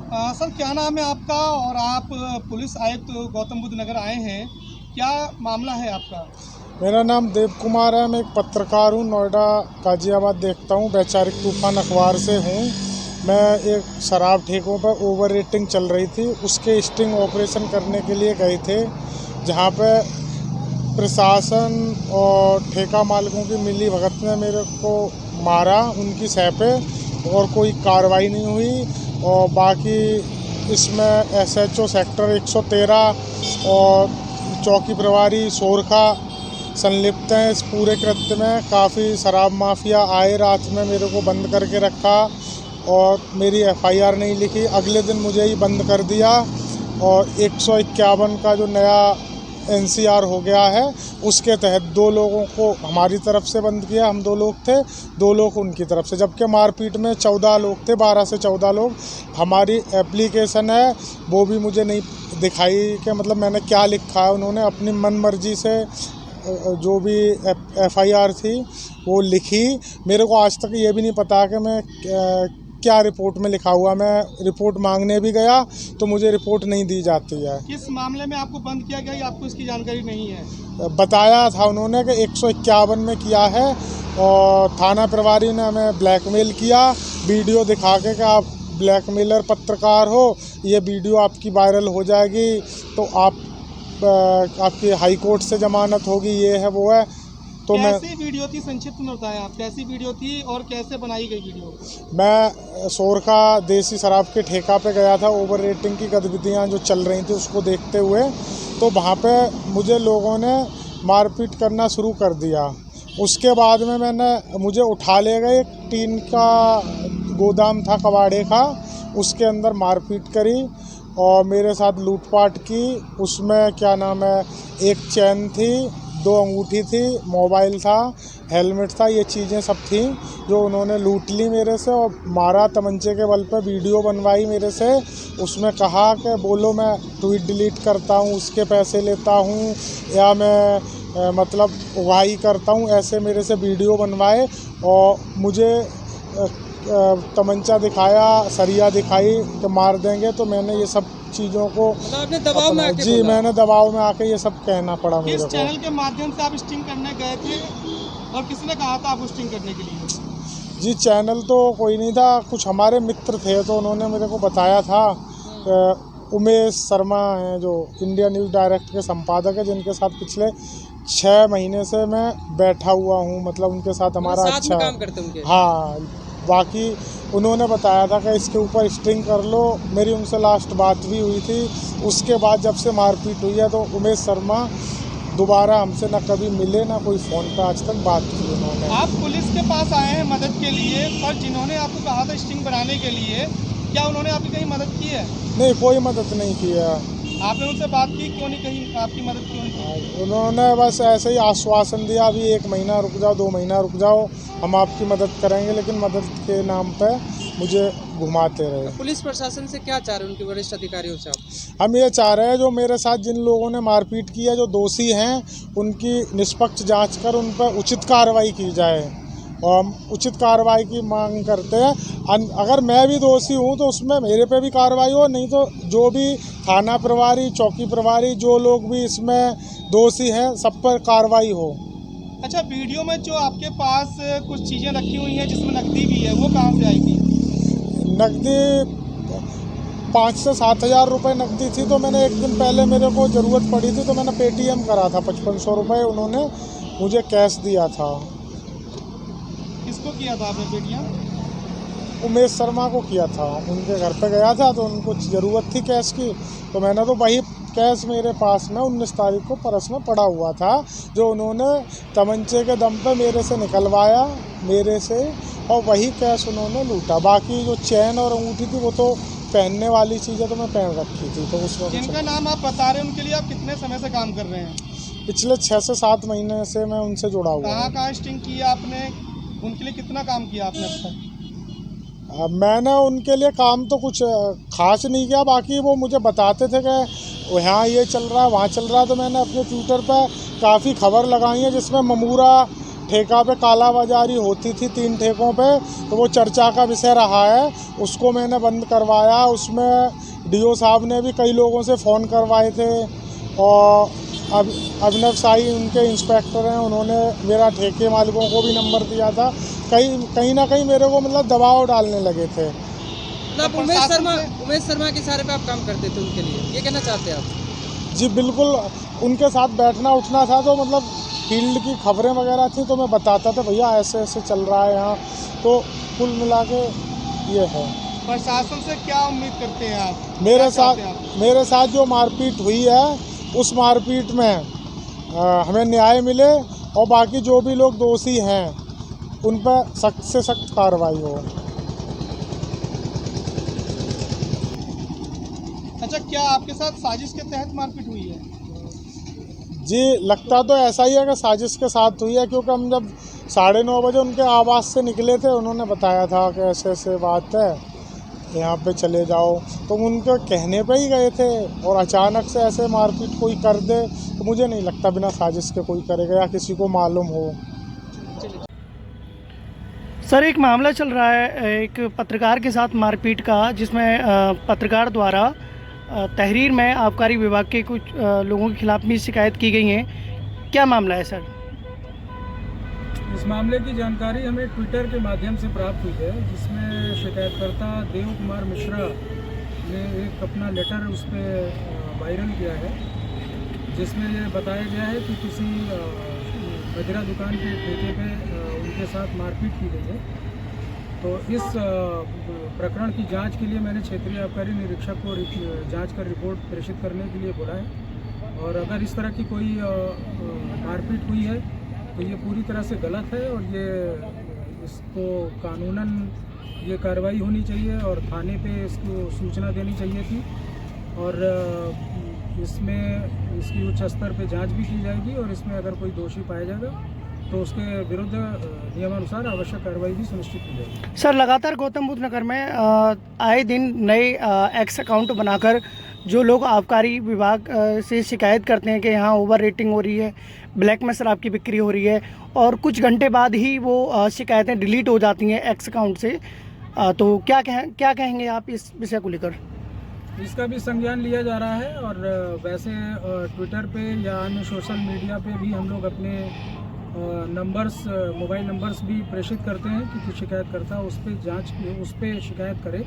Sir क्या नाम है आपका और आप पुलिस आयुक्त गौतम बुद्ध नगर आए हैं, क्या मामला है आपका? मेरा नाम देव कुमार है। मैं एक पत्रकार हूँ, नोएडा गाजियाबाद देखता हूँ। वैचारिक तूफान अखबार से हूँ। मैं एक शराब ठेकों पर ओवर रेटिंग चल रही थी, उसके स्टिंग ऑपरेशन करने के लिए गए थे, जहाँ पे प्रशासन और ठेका मालिकों की मिली भगत ने मेरे को मारा उनकी सह पे, और कोई कार्रवाई नहीं हुई। और बाकी इसमें एसएचओ सेक्टर 113 और चौकी प्रभारी सोरखा संलिप्त हैं इस पूरे कृत्य में। काफ़ी शराब माफिया आए, रात में मेरे को बंद करके रखा और मेरी एफआईआर नहीं लिखी। अगले दिन मुझे ही बंद कर दिया और 151 का जो नया एनसीआर हो गया है उसके तहत 2 लोगों को हमारी तरफ से बंद किया। हम 2 लोग थे, 2 लोग उनकी तरफ से, जबकि मारपीट में 14 लोग थे, 12 से 14 लोग। हमारी एप्लीकेशन है वो भी मुझे नहीं दिखाई कि मतलब मैंने क्या लिखा है। उन्होंने अपनी मन मर्जी से जो भी एफआईआर थी वो लिखी। मेरे को आज तक ये भी नहीं पता कि मैं क्या रिपोर्ट में लिखा हुआ। मैं रिपोर्ट मांगने भी गया तो मुझे रिपोर्ट नहीं दी जाती है। किस मामले में आपको बंद किया गया, आपको इसकी जानकारी नहीं है? बताया था उन्होंने कि 151 में किया है और थाना प्रभारी ने हमें ब्लैकमेल किया, वीडियो दिखा के कि आप ब्लैकमेलर पत्रकार हो, ये वीडियो आपकी वायरल हो जाएगी तो आपकी हाई कोर्ट से जमानत होगी, ये है वो है। तो कैसी वीडियो थी, संक्षिप्त में बताएं आप, कैसी वीडियो थी और कैसे बनाई गई वीडियो? मैं सोरखा देसी शराब के ठेका पे गया था, ओवर रेटिंग की गतिविधियां जो चल रही थी उसको देखते हुए। तो वहाँ पे मुझे लोगों ने मारपीट करना शुरू कर दिया। उसके बाद में मुझे उठा ले गए, एक टीन का गोदाम था कबाड़े का, उसके अंदर मारपीट करी और मेरे साथ लूटपाट की। उसमें क्या नाम है, एक चैन थी, 2 अंगूठी थी, मोबाइल था, हेलमेट था, ये चीज़ें सब थी जो उन्होंने लूट ली मेरे से और मारा तमंचे के बल पे। वीडियो बनवाई मेरे से, उसमें कहा कि बोलो मैं ट्वीट डिलीट करता हूँ, उसके पैसे लेता हूँ, या मैं मतलब उगाही करता हूँ, ऐसे मेरे से वीडियो बनवाए और मुझे तमंचा दिखाया, सरिया दिखाई कि मार देंगे। तो मैंने ये सब चीज़ों को आपने दबाव में आके जी मैंने दबाव में आके ये सब कहना पड़ा मेरे को। किस चैनल के माध्यम से आप स्टिंग करने गए थे और किसने कहा था आपको स्टिंग करने के लिए? जी चैनल तो कोई नहीं था, कुछ हमारे मित्र थे तो उन्होंने मेरे को बताया था। उमेश शर्मा हैं जो इंडिया न्यूज़ डायरेक्ट के संपादक है, जिनके साथ पिछले 6 महीने से मैं बैठा हुआ हूँ, मतलब उनके साथ हमारा अच्छा काम करते उनके। हाँ, बाकी उन्होंने बताया था कि इसके ऊपर स्टिंग कर लो। मेरी उनसे लास्ट बात भी हुई थी। उसके बाद जब से मारपीट हुई है तो उमेश शर्मा दोबारा हमसे ना कभी मिले, ना कोई फ़ोन पर आज तक बात की उन्होंने। आप पुलिस के पास आए हैं मदद के लिए, पर जिन्होंने आपको कहा था स्टिंग बनाने के लिए, क्या उन्होंने आपकी कहीं मदद की है? नहीं, कोई मदद नहीं की है। आपने उनसे बात की, क्यों नहीं कहीं आपकी मदद क्यों नहीं की? उन्होंने बस ऐसे ही आश्वासन दिया, अभी 1 महीना रुक जाओ, 2 महीना रुक जाओ, हम आपकी मदद करेंगे, लेकिन मदद के नाम पे मुझे घुमाते रहे। पुलिस प्रशासन से क्या चाह रहे हैं, उनके वरिष्ठ अधिकारियों से आप? हम ये चाह रहे हैं जो मेरे साथ जिन लोगों ने मारपीट की है, जो दोषी हैं, उनकी निष्पक्ष जांच कर उन पर उचित कार्रवाई की जाए और हम उचित कार्रवाई की मांग करते हैं। अगर मैं भी दोषी हूँ तो उसमें मेरे पे भी कार्रवाई हो, नहीं तो जो भी थाना प्रभारी, चौकी प्रभारी, जो लोग भी इसमें दोषी हैं सब पर कार्रवाई हो। अच्छा, वीडियो में जो आपके पास कुछ चीज़ें रखी हुई हैं जिसमें नकदी भी है, वो कहाँ से आई थी? नकदी 5 से 7 हज़ार रुपये नकदी थी। तो मैंने एक दिन पहले मेरे को ज़रूरत पड़ी थी तो मैंने पेटीएम करा था 5500 रुपये, उन्होंने मुझे कैश दिया था। किसको किया था आपने पेटीएम? उमेश शर्मा को किया था, उनके घर पे गया था तो उनको ज़रूरत थी कैश की, तो मैंने तो वही कैश मेरे पास में 19 तारीख को पर्स में पड़ा हुआ था, जो उन्होंने तमंचे के दम पे मेरे से निकलवाया मेरे से, और वही कैश उन्होंने लूटा। बाकी जो चैन और अंगूठी थी वो तो पहनने वाली चीज़ें तो मैं पहन रखी थी। तो उसमें जिनका नाम आप बता रहे हैं उनके लिए आप कितने समय से काम कर रहे हैं? पिछले 6 से 7 महीने से मैं उनसे जुड़ा हुआ हूँ। कहाँ स्टिंग किया आपने, उनके लिए कितना काम किया आपने अब तक? मैंने उनके लिए काम तो कुछ खास नहीं किया, बाकी वो मुझे बताते थे कि यहाँ ये चल रहा है, वहाँ चल रहा है, तो मैंने अपने ट्विटर पर काफ़ी खबर लगाई है जिसमें ममूरा ठेका पे कालाबाजारी होती थी 3 ठेकों पे, तो वो चर्चा का विषय रहा है। उसको मैंने बंद करवाया। उसमें डीओ साहब ने भी कई लोगों से फ़ोन करवाए थे और अब अभिनव साई उनके इंस्पेक्टर हैं, उन्होंने मेरा ठेके मालिकों को भी नंबर दिया था। कहीं ना कहीं मेरे को मतलब दबाव डालने लगे थे। मतलब उमेश शर्मा के इशारे पे आप काम करते थे उनके लिए, ये कहना चाहते हैं आप? जी बिल्कुल, उनके साथ बैठना उठना था, तो मतलब फील्ड की खबरें वगैरह थी तो मैं बताता था भैया ऐसे ऐसे चल रहा है यहाँ। तो कुल मिला के ये है। प्रशासन से क्या उम्मीद करते हैं आप? मेरे साथ जो मारपीट हुई है उस मारपीट में हमें न्याय मिले और बाकी जो भी लोग दोषी हैं उन पर सख्त से सख्त कार्रवाई हो। अच्छा, क्या आपके साथ साजिश के तहत मारपीट हुई है? जी लगता तो ऐसा ही है कि साजिश के साथ हुई है, क्योंकि हम जब 9:30 बजे उनके आवास से निकले थे, उन्होंने बताया था कि ऐसे ऐसे बात है, यहाँ पे चले जाओ, तो उनके कहने पे ही गए थे और अचानक से ऐसे मारपीट कोई कर दे तो मुझे नहीं लगता बिना साजिश के कोई करेगा या किसी को मालूम हो। सर, एक मामला चल रहा है एक पत्रकार के साथ मारपीट का, जिसमें पत्रकार द्वारा तहरीर में आबकारी विभाग के कुछ लोगों के खिलाफ भी शिकायत की गई है। क्या मामला है सर? इस मामले की जानकारी हमें ट्विटर के माध्यम से प्राप्त हुई है, जिसमें शिकायतकर्ता देव कुमार मिश्रा ने एक अपना लेटर उस पर वायरल किया है, जिसमें ये बताया गया है कि किसी मदिरा दुकान के ठेके पे उनके साथ मारपीट की गई है। तो इस प्रकरण की जांच के लिए मैंने क्षेत्रीय आबकारी निरीक्षक को जांच कर रिपोर्ट प्रेषित करने के लिए बोला है, और अगर इस तरह की कोई मारपीट हुई है तो ये पूरी तरह से गलत है और ये इसको कानूनन ये कार्रवाई होनी चाहिए और थाने पे इसको सूचना देनी चाहिए थी, और इसमें इसकी उच्च स्तर पे जांच भी की जाएगी और इसमें अगर कोई दोषी पाया जाएगा तो उसके विरुद्ध नियमानुसार आवश्यक कार्रवाई भी सुनिश्चित की जाएगी। सर, लगातार गौतम बुद्ध नगर में आए दिन नए एक्स अकाउंट बनाकर जो लोग आबकारी विभाग से शिकायत करते हैं कि यहाँ ओवर रेटिंग हो रही है, ब्लैक में शराब की बिक्री हो रही है, और कुछ घंटे बाद ही वो शिकायतें डिलीट हो जाती हैं एक्स अकाउंट से, तो क्या कहेंगे आप इस विषय को लेकर? इसका भी संज्ञान लिया जा रहा है, और वैसे ट्विटर पे या अन्य सोशल मीडिया पे भी हम लोग अपने नंबर्स, मोबाइल नंबर्स भी प्रेषित करते हैं कि शिकायतकर्ता उस पर शिकायत करे,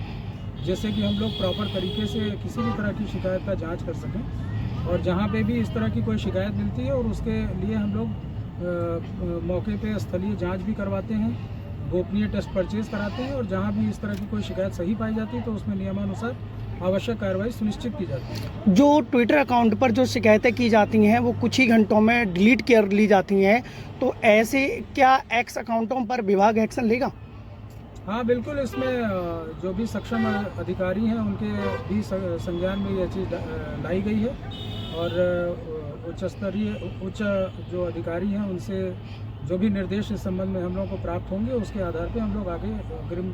जैसे कि हम लोग प्रॉपर तरीके से किसी भी तरह की शिकायत का जांच कर सकें। और जहां पे भी इस तरह की कोई शिकायत मिलती है और उसके लिए हम लोग मौके पे स्थलीय जांच भी करवाते हैं, गोपनीय टेस्ट परचेज कराते हैं, और जहां भी इस तरह की कोई शिकायत सही पाई जाती है तो उसमें नियमानुसार आवश्यक कार्रवाई सुनिश्चित की जाती है। जो ट्विटर अकाउंट पर जो शिकायतें की जाती हैं वो कुछ ही घंटों में डिलीट कर ली जाती हैं, तो ऐसे क्या एक्स अकाउंटों पर विभाग एक्शन लेगा? हाँ बिल्कुल, इसमें जो भी सक्षम अधिकारी हैं उनके भी संज्ञान में यह चीज़ लाई गई है, और उच्च जो अधिकारी हैं उनसे जो भी निर्देश इस संबंध में हम लोगों को प्राप्त होंगे उसके आधार पर हम लोग आगे अग्रिम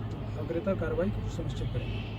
कार्रवाई सुनिश्चित करेंगे।